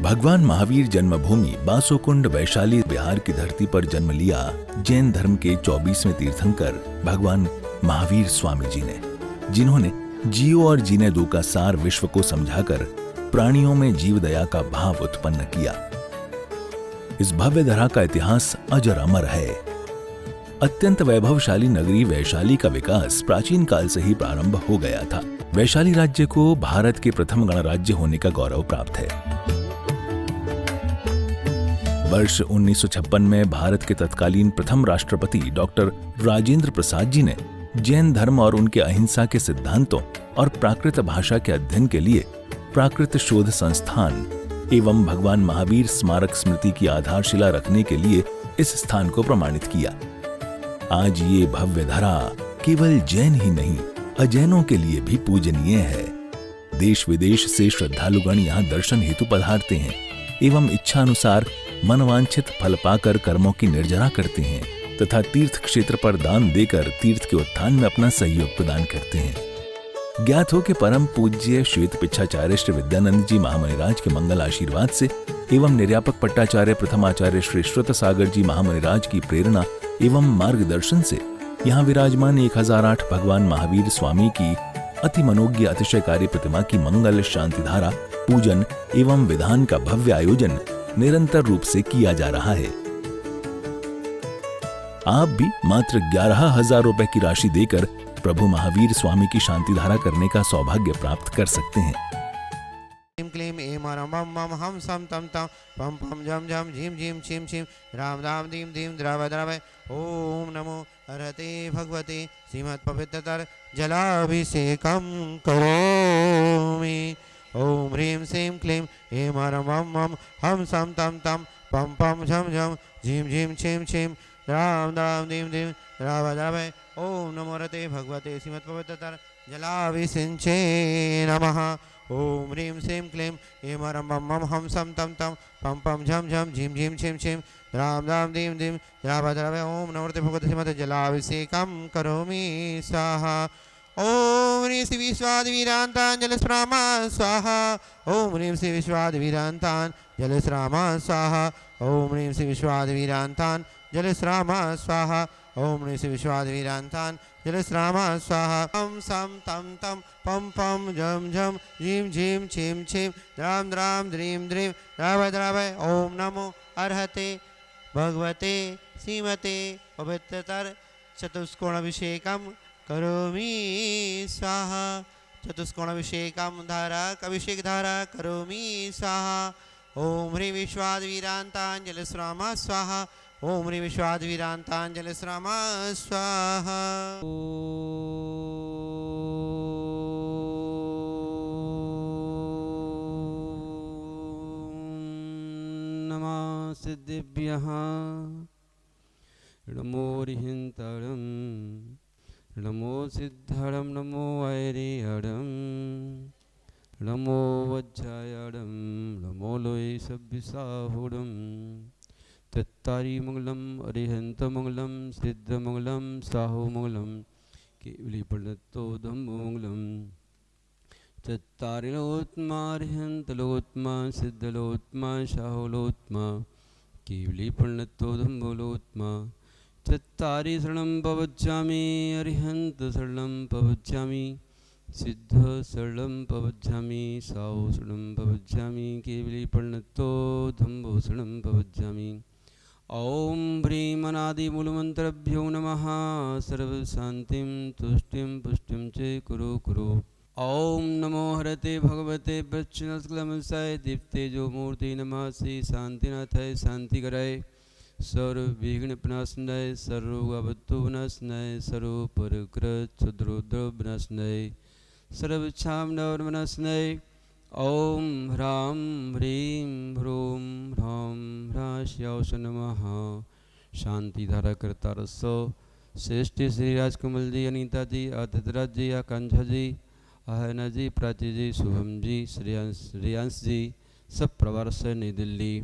भगवान महावीर जन्मभूमि बासोकुंड वैशाली बिहार की धरती पर जन्म लिया जैन धर्म के 24वें तीर्थंकर भगवान महावीर स्वामी जी ने, जिन्होंने जियो और जीने दो का सार विश्व को समझाकर प्राणियों में जीव दया का भाव उत्पन्न किया। इस भव्य धरा का इतिहास अजर अमर है। अत्यंत वैभवशाली नगरी वैशाली का विकास प्राचीन काल से ही प्रारंभ हो गया था। वैशाली राज्य को भारत के प्रथम गणराज्य होने का गौरव प्राप्त है। वर्ष 1956 में भारत के तत्कालीन प्रथम राष्ट्रपति डॉक्टर राजेंद्र प्रसाद जी ने जैन धर्म और उनके अहिंसा के सिद्धांतों और प्राकृत भाषा के अध्ययन के लिए प्राकृत शोध संस्थान एवं भगवान महावीर स्मारक स्मृति की आधारशिला रखने के लिए इस स्थान को प्रमाणित किया। आज ये भव्य धरा केवल जैन ही नहीं, अजैनों के लिए भी पूजनीय है। देश विदेश से श्रद्धालुगण यहाँ दर्शन हेतु पधारते हैं एवं इच्छा अनुसार मनवांछित फल पाकर कर्मों की निर्जरा करते हैं तथा तीर्थ क्षेत्र पर दान देकर तीर्थ के उत्थान में अपना सहयोग प्रदान करते हैं। ज्ञात हो कि परम पूज्य श्वेत पिच्छाचार्य श्री विद्यानंद जी महामुनिराज के मंगल आशीर्वाद से एवं निर्यापक पट्टाचार्य प्रथमाचार्य श्री श्रुत सागर जी महामुनिराज की प्रेरणा एवं मार्गदर्शन से यहाँ विराजमान 1008 भगवान महावीर स्वामी की अति मनोज्ञ अतिशयकारी प्रतिमा की मंगल शांति धारा पूजन एवं विधान का भव्य आयोजन निरंतर रूप से किया जा रहा है। आप भी मात्र 11,000 रुपए की राशि देकर प्रभु महावीर स्वामी की शांति धारा करने का सौभाग्य प्राप्त कर सकते हैं। क्लीम एम मम मम हम सम तम तम पम पम झम झम झीम झीम छिम छिम राम राम दीम दीम द्रव द्रव ओम नमो हरते भगवते श्रीमत् पवित्रतर जलाभिषेकम करोमि। ओम ह्रीं श्रीं क्लीं एम मम मम हम सम तम तम पम पम झम झम झीम झीम छिम छिम राम राम दीम दीम द्रव द्रव ओम नमो हरते भगवते श्रीमत् पवित्रतर जलाभिषेचे नमः। ओम ह्रीं श्रीं क्लीं एम मम मम हम सम तम तम पम पम झम झम झीम झीम छिम छिम राम राम दीम दीम द्रव द्रव ओम नमो हरते भगवते श्रीमत् जलाभिषेकं करोमि स्वाहा। ओम ह्रीं श्री विश्वादिवीरान्तान् जलस्रामा स्वाहा। ओम ह्रीं श्री विश्वादिवीरान्तान् जलस्रामा स्वाहा। ओम ह्रीं श्री विश्वादिवीरान्तान् जलस्रामा स्वाहा। ओम ह्रीं श्री विश्वादिवीरान्तान् जलस्रामा स्वाहा। पम सम तम तम पम पम झम झम झीम झीम छिम छिम द्राम द्राम द्रीम द्रीम द्रव द्रव ओम नमो अर्हते भगवते श्रीमते पवित्रतर चतुष्कोणाभिषेकं करोमि स्वाहा। चतुष्कोणाभिषेकं धारा अभिषेक धारा करोमि स्वाहा। ओम ह्रीं विश्वादिवीरान्तान् जलस्रामा स्वाहा। ओम ह्रीं विश्वादिवीरान्तान् जलस्रामा स्वाहा। नमः सिद्धिभ्यः नमो रिहिंतरं नमो सिद्धरं नमो वैरिहरं नमो वज्रायरं नमो लोय सव्यसाहुरं तत्तारी मंगलम अरिहंतमंगलम सिद्धमंगलम साहुमंगलम केवलीपर्णतोधमंगलम तत्तारिलोत्मा अरिहंतलोत्मा सिद्धलोत्मा साहुलोत्मा केवलीपर्णतोधमंगलोत्मा तत्तारि शरणं पवज्जामि अरिहंत शरणं पवज्जामि सिद्ध शरणं पवज्जामि साहु शरणं पवज्जामि केवलीपर्णतोधम्बो शरणं पवज्जामि। ओम ह्रीं अनादिमूलमन्त्रभ्यो नमः सर्वशान्तिं तुष्टिं पुष्टिं च कुरु कुरु। ओम नमो हरते भगवते प्रच्छन्नस्कलमसाय दीप्तेजो मूर्ति नमः श्री शांतिनाथाय शांतिकराय सर्वविघ्नप्रणाशनाय सर्वरोगावतुविनाशनाय सर्वपरिग्रहक्षुद्रोद्रवविनाशनाय सर्वक्षामनवविनाशनाय। ओम ह्रां ह्रीं ह्रूं ह्रौं ह्रास्यास नमः। शांति धारा करता रसो श्रेष्ठ श्री राजकमल जी, अनीता जी, आदित्यराज जी, आकांक्षा जी, आहना जी, प्राची जी, शुभम जी, श्रेयांश जी, सब प्रवार से नई दिल्ली।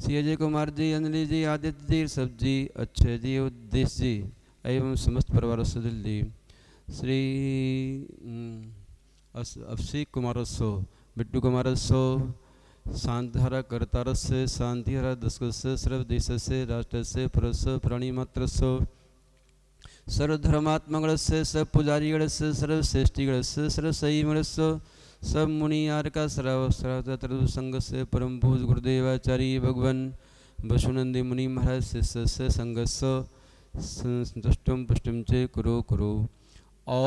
श्री अजय कुमार जी, अंजलि जी, आदित्य जी, सब जी, अक्षय जी, उद्देश जी एवं समस्त परिवार से दिल्ली। श्री अभिषेक कुमार बिट्टू कुमार शांतिहर कर्तारस्य शांतिहर दस्कस्य सर्वदेशस्य राष्ट्रस्य पुरस्य प्राणिमात्रस्य सर्वधर्मात्मगणस्य सर्वपुजारीगणस्य सर्वश्रेष्ठीगणस्य सर्वसैमगणस्य सब मुनि आर्का सर्वसंगस्य परम पूज गुरुदेवाचार्य भगवान वसुनंदी मुनि महाराज शिष्य संगस्य संतुष्टम पुष्टम चे कुरु कुरु। ओम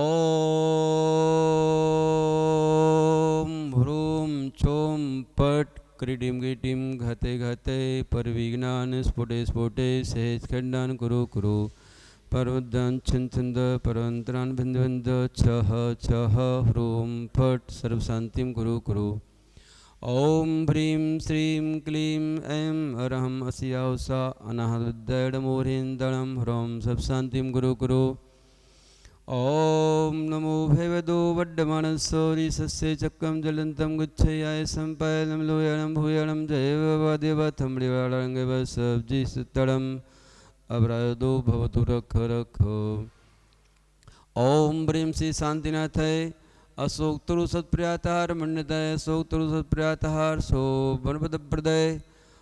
ह्रूम चोम पट क्रीडिम गिटिम घते घते परविघ्नान स्फुटे स्फुटे सहज खंडान कुरु कुरु। परवदान छंद परवंतरान भिंद भिंद छह छह ह्रूम फट सर्व शांतिम कुरु कुरु। ओम ह्रीं श्रीं क्लीं ऐं अरहम अस्याउषा अनाहद्वैडमोहिन्दणं ह्रौं सब शांतिम गुरु कुरु। ओम नमो भगवतो वड्डमानसोरि सस्य चक्रं ज्वलन्तं गुच्छयाय सम्पायनं लोयानं भूयानं जयवदेवथं रिवाळङ्गव सब्जि सुतरम् अवराधो भवतु रख रख। ओम ह्रीं श्री शांतिनाथाय अशोक तरु सत्प्रियातार मंडताय अशोक तरु सत्प्रियातार सो बनपद प्रदय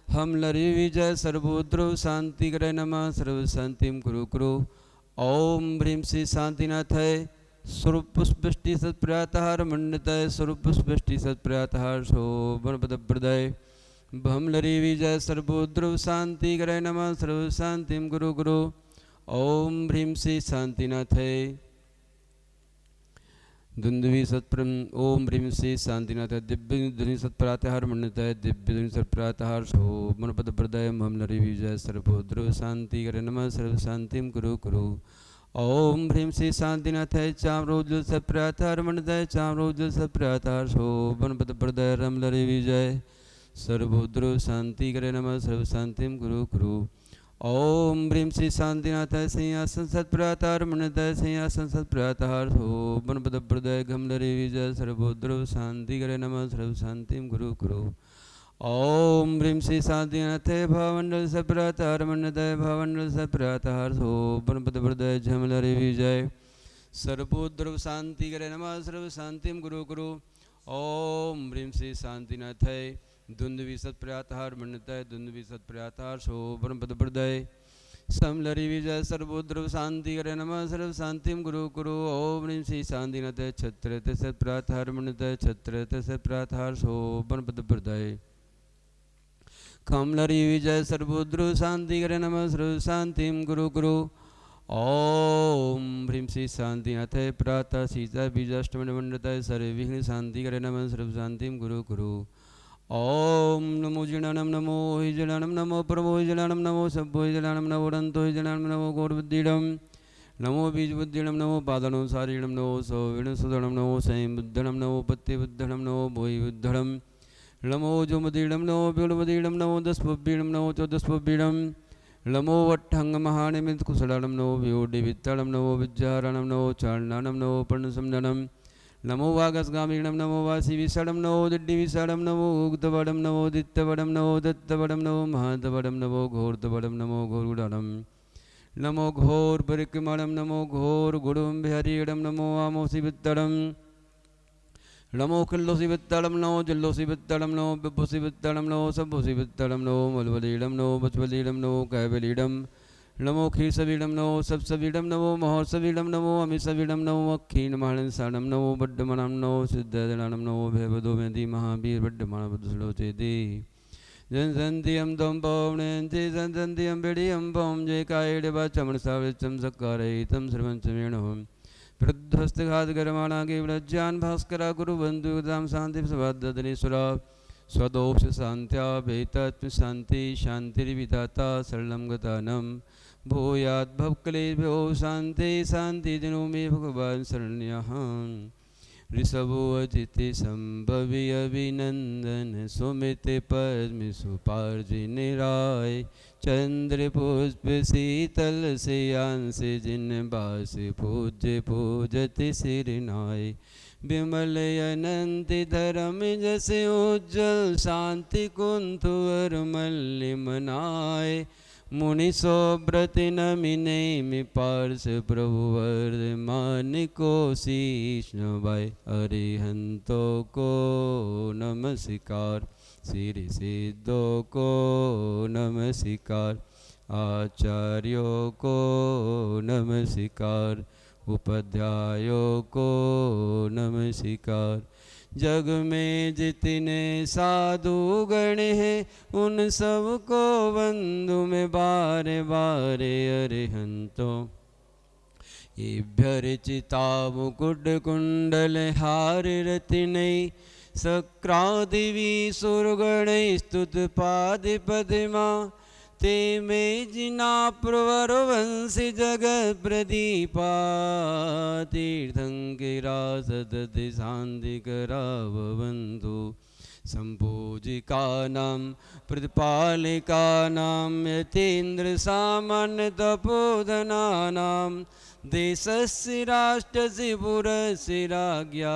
हम लरी विजय सर्वोद्रव शांति करे नमः सर्व शांतिम कुरु कुरु। ओम ह्रीं श्री शांतिनाथाय स्वरूप पुष्पष्टि सत्प्रियातार मंडताय स्वरूप पुष्पष्टि सत्प्रियातार सो बनपद प्रदय हम लरी विजय सर्वोद्रव शांति करे नमः सर्व शांतिम कुरु कुरु। ओम ह्रीं श्री शांतिनाथाय दुंदुवी सत्प्रम ओम ह्रीं श्री शांतिनाथ दिव्य ध्वनि सत्प्रातहार मंडताय दिव्य ध्वनि सत्प्रातहार सो मनपद प्रदय मम लरी विजय सर्वोद्रव शांति करे नमः सर्व शांतिम कुरु कुरु। ओम ह्रीं श्री शांतिनाथाय चाम्रोज्वल सत्प्रातहार मंडताय चाम्रोज्वल सत्प्रातहार सो मनपद प्रदय रम लरी विजय सर्वोद्रव शांति करे नमः सर्व शांतिम कुरु कुरु। ओम ह्रीं श्री शांतिनाथाय सिंहासन सत्प्रातार मंडताय सिंहासन सत्प्रातार सो बनपद प्रदय घमलरी विजय सर्वोद्रव शांति करे नमः सर्व शांतिम गुरु कुरु। ओम ह्रीं श्री शांतिनाथाय भावमंडल सत्प्रातार मंडताय भावमंडल सत्प्रातार सो बनपद प्रदय झमलरी विजय सर्वोद्रव शांति करे नमः सर्व शांतिम गुरु कुरु। ओम ह्रीं श्री शांतिनाथाय दुंदुवी सत्प्रातहार मंडताय दुंदुवी सत्प्रातहार सो परमपद प्रदय समलरी विजय सर्वोद्रव शांति करे नमः सर्व शांतिम गुरु कुरु। ओम ह्रीं श्री शांतिनाथाय छत्र सत्प्रातहार मंडताय छत्र सत्प्रातहार सो परमपद प्रदय कमलरी विजय सर्वोद्रव शांति करे नमः सर्व शांतिम गुरु कुरु। ओम ह्रीं श्री शांतिनाथाय प्रातः सीता बीजाष्टमी मंडताय सर्वविघ्न शांति करे नमः सर्व शांतिम गुरु कुरु। ओम नमो जिणानम नमो हि जिणानम नमो परमो हि जिणानम नमो सभ्यो हि जिणानम नमो रंतो हि जिणानम नमो गौरबुद्धिडम नमो बीजबुद्धिडम नमो पादनो सारीणम नमो सौविण सुदणम नमो सैं बुद्धणम नमो पत्ते बुद्धणम नमो भोई बुद्धणम नमो जोमदीडम नमो बीड़बदीडम नमो दस्पबीडम नमो चौदस्पबीडम नमो वट्ठंग महानिमित कुशलम नमो व्योडि वित्तड़म नमो विज्जारणम नमो चारणम नमो पर्णसमदनम नमो वागसगामीणम नमो वासी विषणम नमो दिड्डी विषणम नमो उग्धवडम नमो दित्तवडम नमो दत्तवडम नमो महातवडम नमो घोरतवडम नमो घोरगुडम नमो घोर परिक्रमणम नमो घोर गुडुम बिहारीडम नमो आमोसी वित्तड़म नमो खिल्लोसी वित्तड़म नमो जल्लोसी वित्तड़म नमो बिब्बोसी वित्तड़म नमो सब्बोसी वित्तड़म नमो मलवलीडम नमो बचवलीडम नमो कैवलीडम नमो क्षीरसवीडम नमो सप्सवीडम नमो महोत्सवीडम नमो अमिसवीडम नमो अक्षीण महानसाणम नमो बड्डमणम नमो सिद्धदणम नमो भयवदो मेदी महावीर बड्डमण बदसलोचेदी जनसंतियम तम पवनेंति संसंतियम बेड़ियम पवम जय कायडेवा चमन साविचम सक्कारयितम सर्वंचमेणोम वृद्धस्तघातकरमाणा केवलज्ञान भास्करा गुरुबंधु दाम शांति सवादधनेश्वरा स्वदोष शांत्या वेतत्व शांति शांतिर्विधाता शरणं गतानम भूयात् भवक्लेभ्यो शांति शांति दिनो मे भगवान शरण्यः ऋषभो अजिते संभवी अभिनंदन सुमित पद्म सुपार्जिन राय चंद्र पुष्प शीतल सेयांस जिन बास पूज्य पूजति सिरनाय विमल अनंत धर्म जस उज्जवल शांति कुंतुवर मल्ल मनाय मुनि सोव्रत नमिने में पार्श प्रभु वर्धमान को शीश नवाय अरिहंतों को नमस्कार सिरि सिद्धों को नमस्कार, आचार्यों को नमस्कार, उपाध्यायों को नमस्कार। जग में जितने साधु गण हैं उन सबको बंधु में बारे बारे अरिहंतों। एभ्यर्चिता मुकुट कुंडल हार रत्नै, सक्रादिवी सुरगण स्तुत पाद पद्मा। ते में जिना प्रवर वंशी जगत प्रदीपा, तीर्थंकिरा सदति शांति कराव बंधु। संपूजिका नाम प्रतिपालिका नाम, यतीन्द्र सामान्य तपोधना नाम। देशस्य राष्ट्रस्य पुरस्य राज्ञा,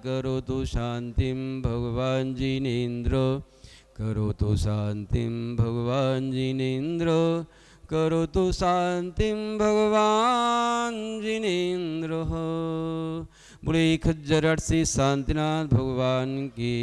करोतु शांतिं भगवान् जिनेन्द्रो। करोतु शांतिं भगवान् जिनेन्द्रो, करोतु शांतिं भगवान् जिनेन्द्रो। बोले खज्जर से शांतिनाथ भगवान की।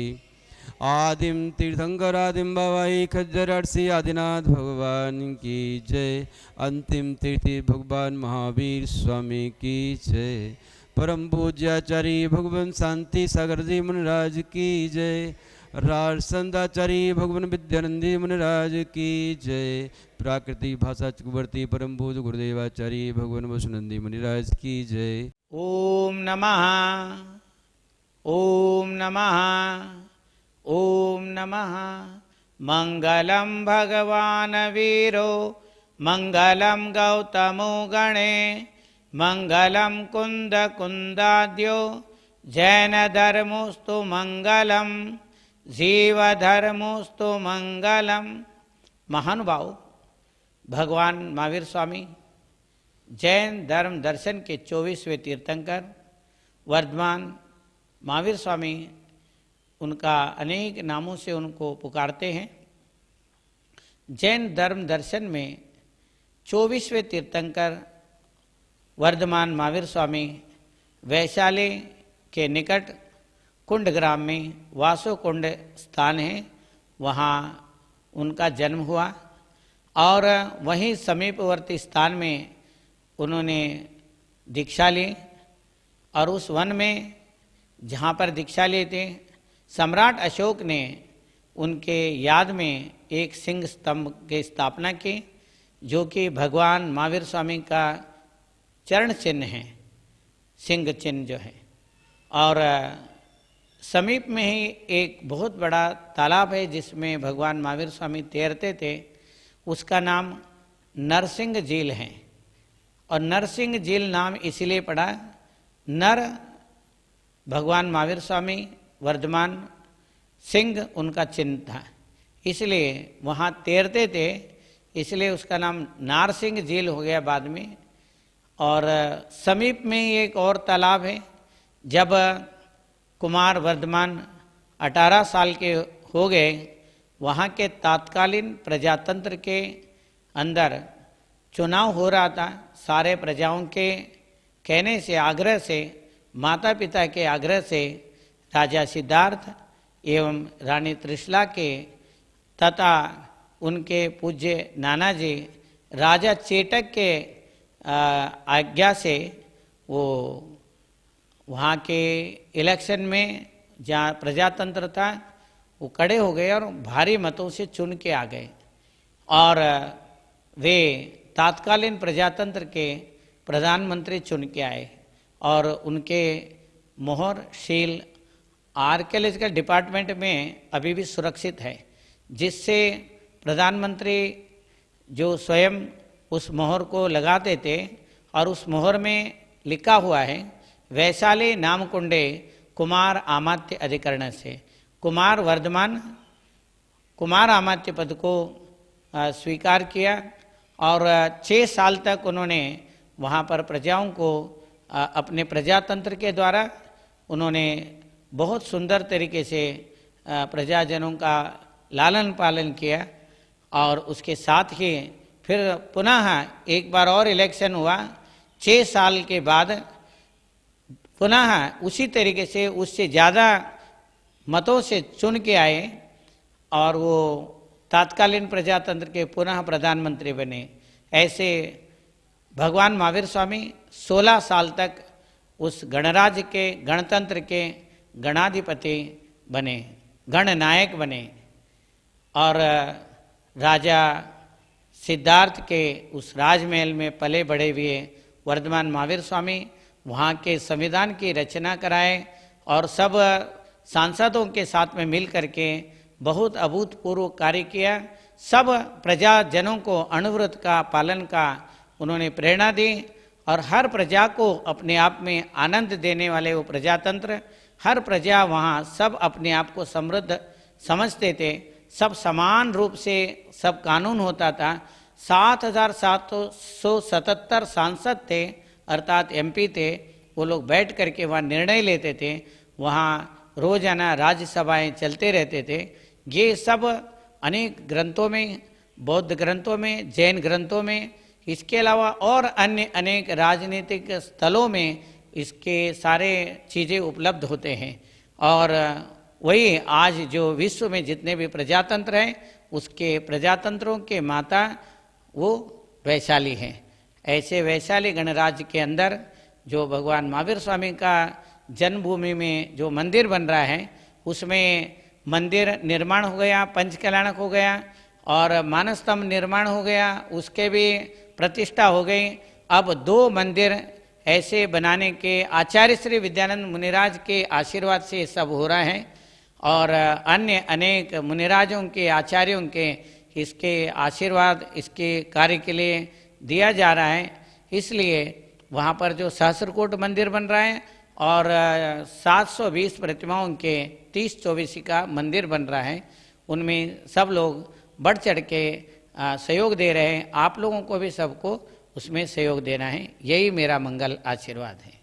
आदिम तीर्थंकर आदिम बाबाई खज्जर से आदिनाथ भगवान की जय। अंतिम तीर्थी भगवान महावीर स्वामी की जय। परम पूज्याचार्य भगवान शांति सागर जी मुनिराज की जय। राज संताचार्य भगवान विद्यानंदी मुनिराज की जय। प्राकृतिक भाषा चक्रवर्ती परम पूज गुरुदेवाचार्य भगवान वसुनंदी मुनिराज की जय। ओम नमः, ओम नमः, ओम नमः। मंगलम भगवान वीरो, मंगलम गौतमो गणे, मंगलम कुंद कुंदाद्यो। जैन धर्मोस्तु मंगलम, जीव धर्मोस्तु मंगलम। महानुभाव, भगवान महावीर स्वामी जैन धर्म दर्शन के 24वें तीर्थंकर वर्धमान महावीर स्वामी, उनका अनेक नामों से उनको पुकारते हैं। जैन धर्म दर्शन में 24वें तीर्थंकर वर्धमान महावीर स्वामी वैशाली के निकट कुंड ग्राम में वासो कुंड स्थान है, वहाँ उनका जन्म हुआ और वहीं समीपवर्ती स्थान में उन्होंने दीक्षा ली। और उस वन में जहाँ पर दीक्षा लिए थे, सम्राट अशोक ने उनके याद में एक सिंह स्तंभ की स्थापना की, जो कि भगवान महावीर स्वामी का चरण चिन्ह है, सिंह चिन्ह जो है। और समीप में ही एक बहुत बड़ा तालाब है जिसमें भगवान महावीर स्वामी तैरते थे, उसका नाम नरसिंह झील है। और नरसिंह झील नाम इसलिए पड़ा, नर भगवान महावीर स्वामी, वर्धमान सिंह उनका चिन्ह था, इसलिए वहाँ तैरते थे, इसलिए उसका नाम नारसिंह झील हो गया बाद में। और समीप में ही एक और तालाब है। जब कुमार वर्धमान 18 साल के हो गए, वहाँ के तत्कालीन प्रजातंत्र के अंदर चुनाव हो रहा था। सारे प्रजाओं के कहने से, आग्रह से, माता पिता के आग्रह से राजा सिद्धार्थ एवं रानी त्रिशला के तथा उनके पूज्य नाना जी राजा चेटक के आज्ञा से वो वहाँ के इलेक्शन में जहाँ प्रजातंत्र था वो खड़े हो गए और भारी मतों से चुन के आ गए। और वे तत्कालीन प्रजातंत्र के प्रधानमंत्री चुन के आए और उनके मोहर शील आर्कियोलॉजिकल डिपार्टमेंट में अभी भी सुरक्षित है, जिससे प्रधानमंत्री जो स्वयं उस मोहर को लगाते थे और उस मोहर में लिखा हुआ है वैशाली नामकुंडे कुमार आमात्य अधिकरण से। कुमार वर्धमान कुमार आमात्य पद को स्वीकार किया और 6 साल तक उन्होंने वहाँ पर प्रजाओं को अपने प्रजातंत्र के द्वारा उन्होंने बहुत सुंदर तरीके से प्रजाजनों का लालन पालन किया। और उसके साथ ही फिर पुनः एक बार और इलेक्शन हुआ 6 साल के बाद, पुनः उसी तरीके से उससे ज़्यादा मतों से चुन के आए और वो तात्कालीन प्रजातंत्र के पुनः प्रधानमंत्री बने। ऐसे भगवान महावीर स्वामी 16 साल तक उस गणराज्य के, गणतंत्र के गणाधिपति बने, गणनायक बने। और राजा सिद्धार्थ के उस राजमहल में पले बढ़े हुए वर्धमान महावीर स्वामी वहाँ के संविधान की रचना कराए और सब सांसदों के साथ में मिल करके बहुत अभूतपूर्व कार्य किया। सब प्रजाजनों को अणुव्रत का पालन का उन्होंने प्रेरणा दी और हर प्रजा को अपने आप में आनंद देने वाले वो प्रजातंत्र, हर प्रजा वहाँ सब अपने आप को समृद्ध समझते थे, सब समान रूप से सब कानून होता था। 7,777 सांसद थे अर्थात एमपी थे, वो लोग बैठ करके वहाँ निर्णय लेते थे, वहाँ रोजाना राज्यसभाएं चलते रहते थे। ये सब अनेक ग्रंथों में, बौद्ध ग्रंथों में, जैन ग्रंथों में, इसके अलावा और अन्य अनेक राजनीतिक स्थलों में इसके सारे चीज़ें उपलब्ध होते हैं। और वही आज जो विश्व में जितने भी प्रजातंत्र हैं उसके प्रजातंत्रों के माता वो वैशाली हैं। ऐसे वैशाली गणराज्य के अंदर जो भगवान महावीर स्वामी का जन्मभूमि में जो मंदिर बन रहा है उसमें मंदिर निर्माण हो गया, पंचकल्याणक हो गया और मानस्तंभ निर्माण हो गया, उसके भी प्रतिष्ठा हो गई। अब 2 मंदिर ऐसे बनाने के आचार्य श्री विद्यानंद मुनिराज के आशीर्वाद से सब हो रहा है और अन्य अनेक मुनिराजों के, आचार्यों के इसके आशीर्वाद इसके कार्य के लिए दिया जा रहा है। इसलिए वहाँ पर जो सहस्रकूट मंदिर बन रहा है और 720 प्रतिमाओं के 30-24 का मंदिर बन रहा है, उनमें सब लोग बढ़ चढ़ के सहयोग दे रहे हैं। आप लोगों को भी सबको उसमें सहयोग देना है। यही मेरा मंगल आशीर्वाद है।